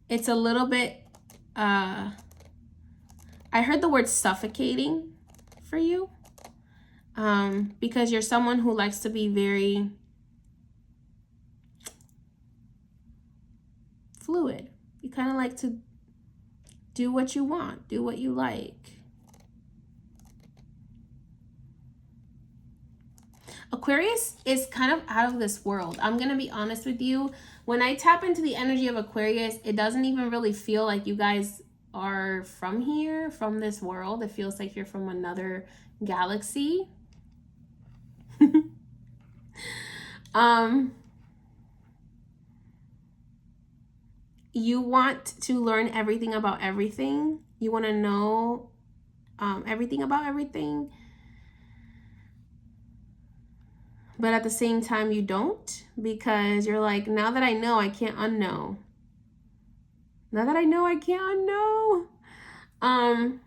it's a little bit, I heard the word suffocating for you. Because you're someone who likes to be very fluid. You kind of like to Do what you want. Do what you like. Aquarius is kind of out of this world. I'm going to be honest with you. When I tap into the energy of Aquarius, it doesn't even really feel like you guys are from here, from this world. It feels like you're from another galaxy. You want to learn everything about everything. You want to know everything about everything. But at the same time, you don't, because you're like, now that I know, I can't unknow. Now that I know, I can't unknow.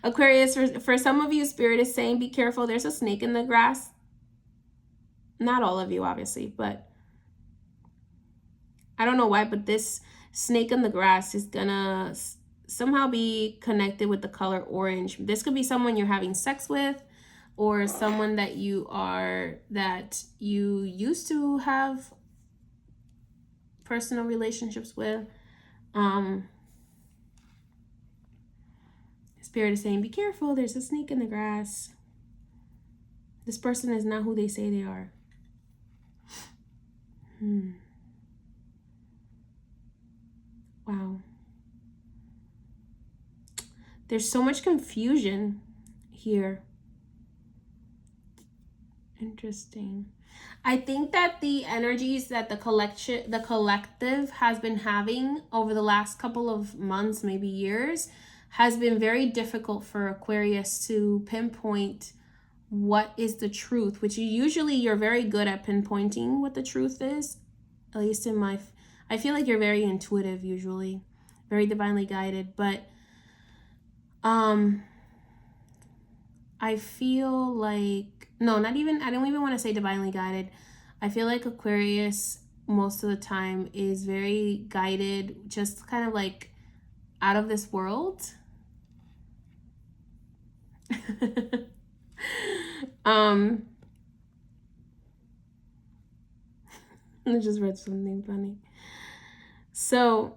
Aquarius, for some of you, Spirit is saying, be careful. There's a snake in the grass. Not all of you, obviously, but I don't know why, but this snake in the grass is gonna somehow be connected with the color orange. This could be someone you're having sex with, or someone that you used to have personal relationships with. Spirit is saying, be careful, there's a snake in the grass. This person is not who they say they are. Wow. There's so much confusion here. Interesting. I think that the energies that the collective has been having over the last couple of months, maybe years, has been very difficult for Aquarius to pinpoint what is the truth, which you're very good at pinpointing what the truth is. At least I feel like you're very intuitive usually, very divinely guided, but I feel like, I don't even want to say divinely guided. I feel like Aquarius most of the time is very guided, just kind of like out of this world. I just read something funny. So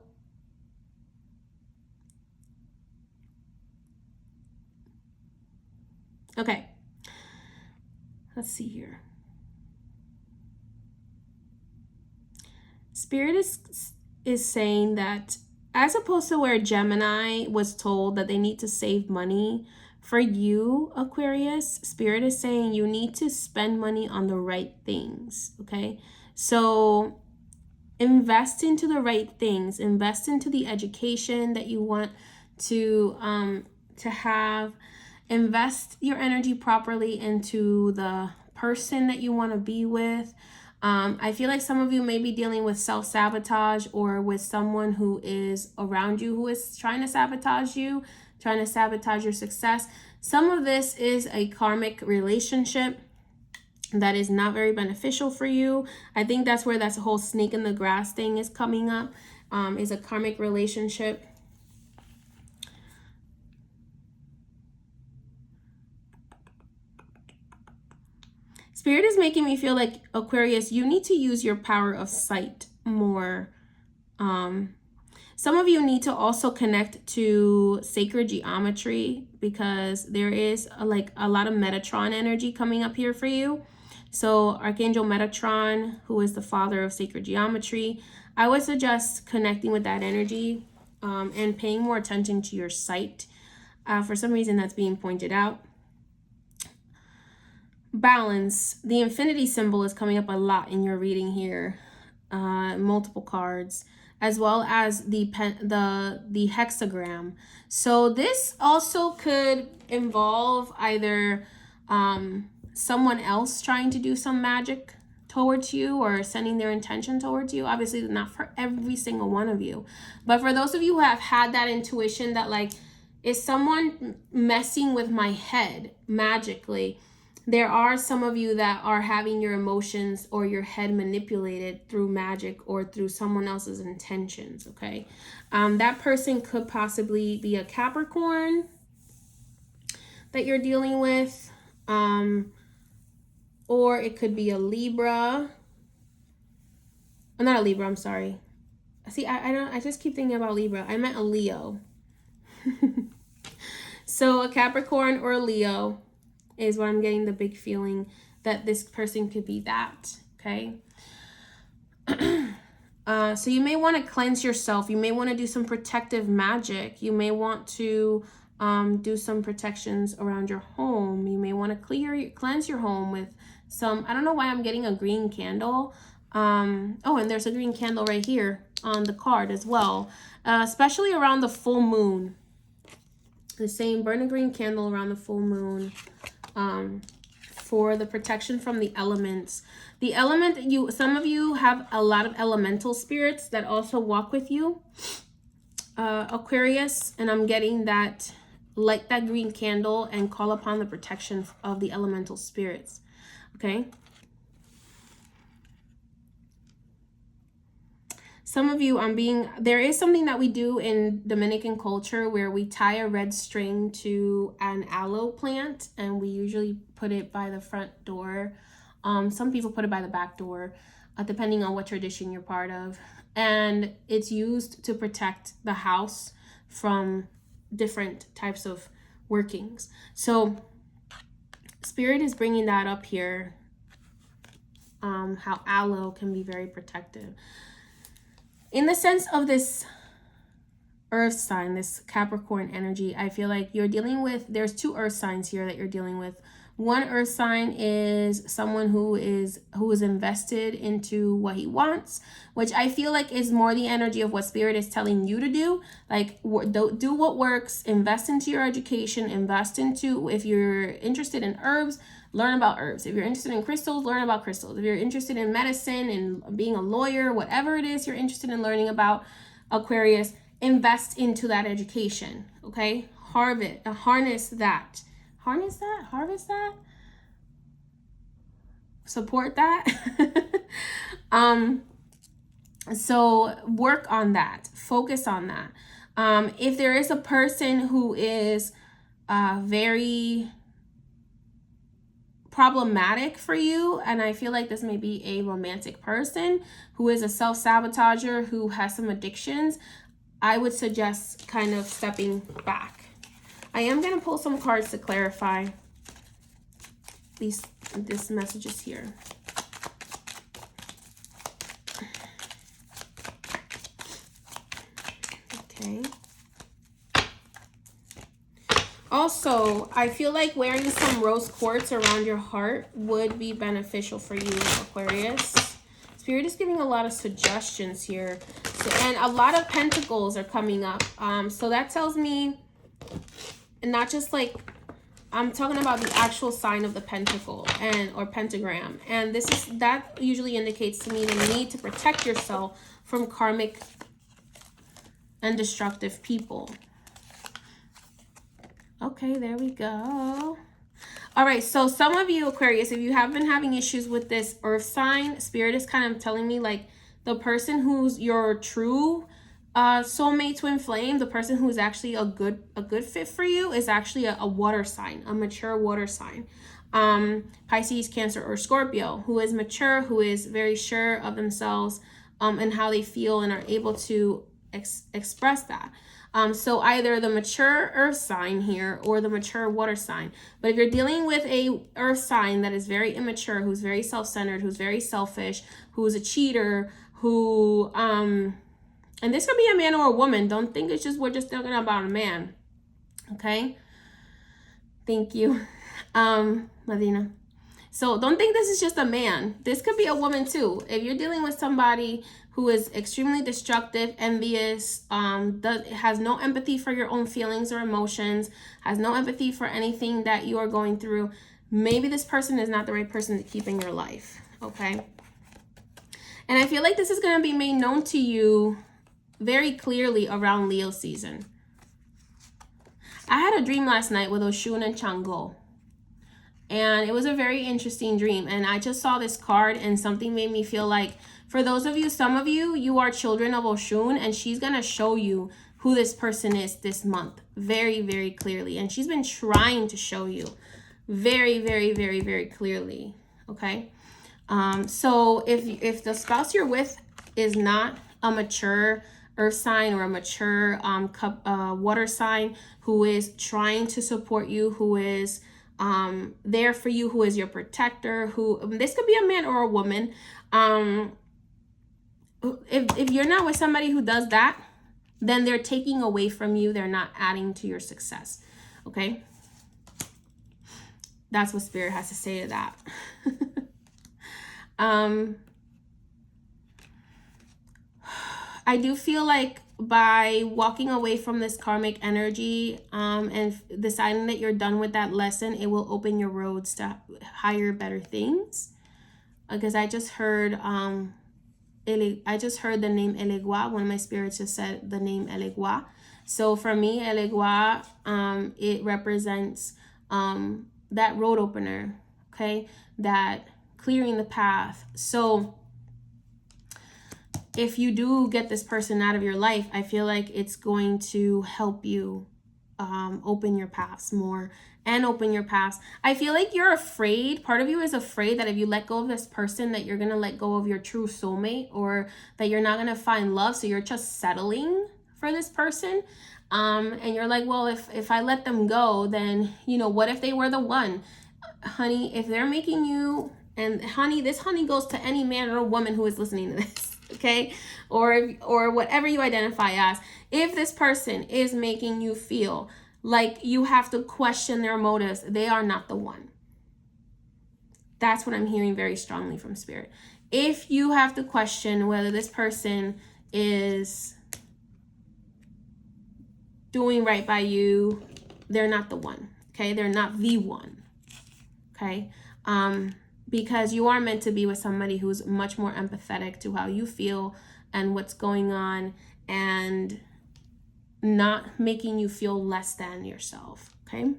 okay, let's see here. Spirit is saying that as opposed to where Gemini was told that they need to save money, for you, Aquarius, Spirit is saying you need to spend money on the right things, okay? So invest into the right things. Invest into the education that you want to have. Invest your energy properly into the person that you want to be with. I feel like some of you may be dealing with self-sabotage, or with someone who is around you who is trying to sabotage you, trying to sabotage your success. Some of this is a karmic relationship that is not very beneficial for you. I think that's where that whole snake in the grass thing is coming up, is a karmic relationship. Spirit is making me feel like, Aquarius, you need to use your power of sight more. Some of you need to also connect to sacred geometry, because there is a lot of Metatron energy coming up here for you. So Archangel Metatron, who is the father of sacred geometry, I would suggest connecting with that energy and paying more attention to your sight. For some reason, that's being pointed out. Balance. The infinity symbol is coming up a lot in your reading here. Multiple cards, as well as the hexagram. So this also could involve either someone else trying to do some magic towards you, or sending their intention towards you. Obviously not for every single one of you, but for those of you who have had that intuition that like, is someone messing with my head magically? There are some of you that are having your emotions or your head manipulated through magic or through someone else's intentions, okay? That person could possibly be a Capricorn that you're dealing with, or it could be a Libra. Not a Libra, I'm sorry. See, I just keep thinking about Libra. I meant a Leo. So a Capricorn or a Leo is what I'm getting the big feeling that this person could be that, okay? So you may want to cleanse yourself. You may want to do some protective magic. You may want to do some protections around your home. You may want to cleanse your home with some, I don't know why I'm getting a green candle. Oh, and there's a green candle right here on the card as well, especially around the full moon. The same, burn a green candle around the full moon for the protection from the elements. The element that some of you have a lot of elemental spirits that also walk with you, Aquarius, and I'm getting that, light that green candle and call upon the protection of the elemental spirits, okay? Some of you, there is something that we do in Dominican culture where we tie a red string to an aloe plant, and we usually put it by the front door. Some people put it by the back door, depending on what tradition you're part of. And it's used to protect the house from different types of workings. So Spirit is bringing that up here, how aloe can be very protective. In the sense of this earth sign, this Capricorn energy, I feel like you're dealing with, there's two earth signs here that you're dealing with. One earth sign is someone who is invested into what he wants, which I feel like is more the energy of what Spirit is telling you to do. Like, do what works, invest into your education, invest into, if you're interested in herbs, learn about herbs. If you're interested in crystals, learn about crystals. If you're interested in medicine and being a lawyer, whatever it is you're interested in learning about, Aquarius, invest into that education, okay? Harness that. Harness that? Harvest that? Support that? So work on that. Focus on that. If there is a person who is very problematic for you, and I feel like this may be a romantic person who is a self-sabotager, who has some addictions, I would suggest kind of stepping back. I am going to pull some cards to clarify this messages here. Okay. Also, I feel like wearing some rose quartz around your heart would be beneficial for you, Aquarius. Spirit is giving a lot of suggestions here. So, and a lot of pentacles are coming up. So that tells me, and not just like, I'm talking about the actual sign of the pentacle or pentagram. And that usually indicates to me the need to protect yourself from karmic and destructive people. Okay, there we go. All right, so some of you, Aquarius, if you have been having issues with this earth sign, Spirit is kind of telling me like the person who's your true soulmate twin flame, the person who's actually a good fit for you is actually a water sign, a mature water sign. Pisces, Cancer, or Scorpio, who is mature, who is very sure of themselves and how they feel and are able to express that. So either the mature earth sign here or the mature water sign. But if you're dealing with a earth sign that is very immature, who's very self-centered, who's very selfish, who's a cheater, who, and this could be a man or a woman. Don't think we're just talking about a man. Okay. Thank you, Medina. So don't think this is just a man. This could be a woman too. If you're dealing with somebody who is extremely destructive, envious, has no empathy for your own feelings or emotions, has no empathy for anything that you are going through, maybe this person is not the right person to keep in your life, okay? And I feel like this is going to be made known to you very clearly around Leo season. I had a dream last night with Oshun and Chango. And it was a very interesting dream. And I just saw this card and something made me feel like, for those of you, some of you, you are children of Oshun, and she's going to show you who this person is this month very, very clearly. And she's been trying to show you very, very, very, very clearly. Okay. So if the spouse you're with is not a mature earth sign or a mature water sign who is trying to support you, who is there for you, who is your protector, who, this could be a man or a woman. If you're not with somebody who does that, then they're taking away from you. They're not adding to your success. Okay? That's what Spirit has to say to that. I do feel like by walking away from this karmic energy and deciding that you're done with that lesson, it will open your roads to higher, better things. Because I just heard the name Elegua. One of my spirits just said the name Elegua. So for me, Elegua, it represents that road opener, okay? That clearing the path. So if you do get this person out of your life, I feel like it's going to help you open your paths more and open your paths. I feel like you're afraid. Part of you is afraid that if you let go of this person, that you're going to let go of your true soulmate, or that you're not going to find love. So you're just settling for this person. And you're like, well, if I let them go, then, you know, what if they were the one? Honey, if they're making you, and honey, this honey goes to any man or woman who is listening to this. Okay, or whatever you identify as. If this person is making you feel like you have to question their motives, they are not the one. That's what I'm hearing very strongly from Spirit. If you have to question whether this person is doing right by you, they're not the one. Okay, they're not the one. Okay, because you are meant to be with somebody who's much more empathetic to how you feel and what's going on, and not making you feel less than yourself, okay?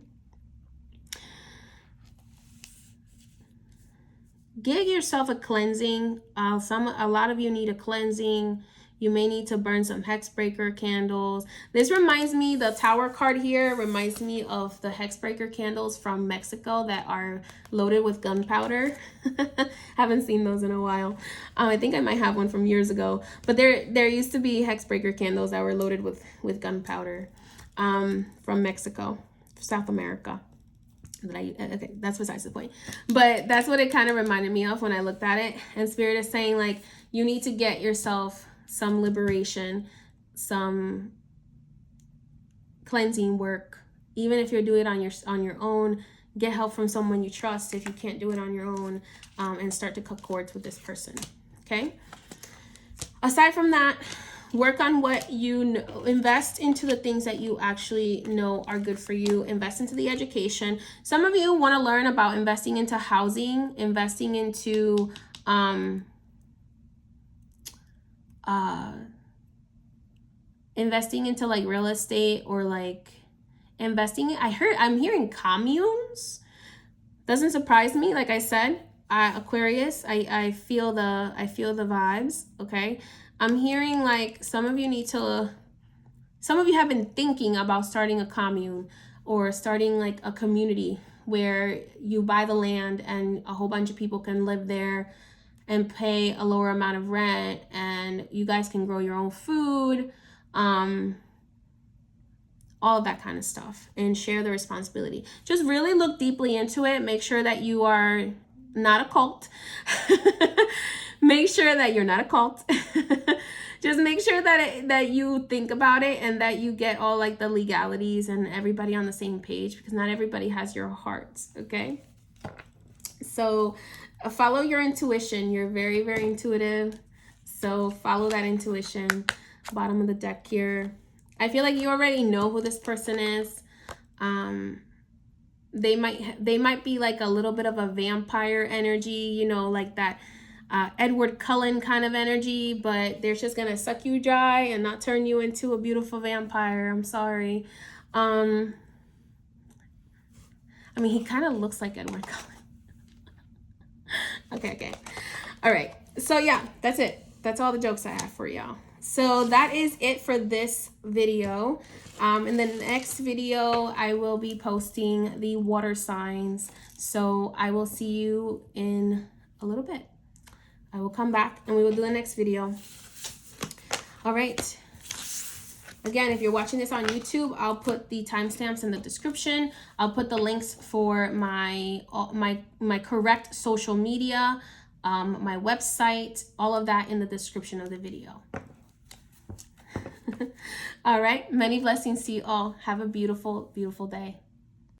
Give yourself a cleansing. A lot of you need a cleansing. You may need to burn some hex breaker candles. This reminds me, the Tower card here reminds me of the hex breaker candles from Mexico that are loaded with gunpowder. Haven't seen those in a while. I think I might have one from years ago. But there used to be hex breaker candles that were loaded with gunpowder from Mexico, South America. Okay, that's besides the point. But that's what it kind of reminded me of when I looked at it. And Spirit is saying, like, you need to get yourself some liberation, some cleansing work. Even if you're doing it on your own, get help from someone you trust if you can't do it on your own, and start to cut cords with this person. Okay? Aside from that, work on what you know. Invest into the things that you actually know are good for you. Invest into the education. Some of you want to learn about investing into housing, investing into investing into like real estate, or like investing. I'm hearing communes. Doesn't surprise me. Like I said, Aquarius, I feel the vibes. Okay. I'm hearing like some of you have been thinking about starting a commune, or starting like a community where you buy the land and a whole bunch of people can live there and pay a lower amount of rent, and you guys can grow your own food, all of that kind of stuff, and share the responsibility. Just really look deeply into it. Make sure that you are not a cult. Make sure that you're not a cult. Just make sure that you think about it, and that you get all like the legalities and everybody on the same page, because not everybody has your heart. Okay, so follow your intuition. You're very, very intuitive, so follow that intuition. Bottom of the deck here, I feel like you already know who this person is. They might be like a little bit of a vampire energy, you know, like that Edward Cullen kind of energy, but they're just gonna suck you dry and not turn you into a beautiful vampire. I'm sorry. I mean, he kind of looks like Edward Cullen. Okay. All right. So yeah, that's it. That's all the jokes I have for y'all. So that is it for this video. In the next video, I will be posting the water signs. So I will see you in a little bit. I will come back and we will do the next video. All right. Again, if you're watching this on YouTube, I'll put the timestamps in the description. I'll put the links for my correct social media, my website, all of that in the description of the video. All right. Many blessings to you all. Have a beautiful, beautiful day.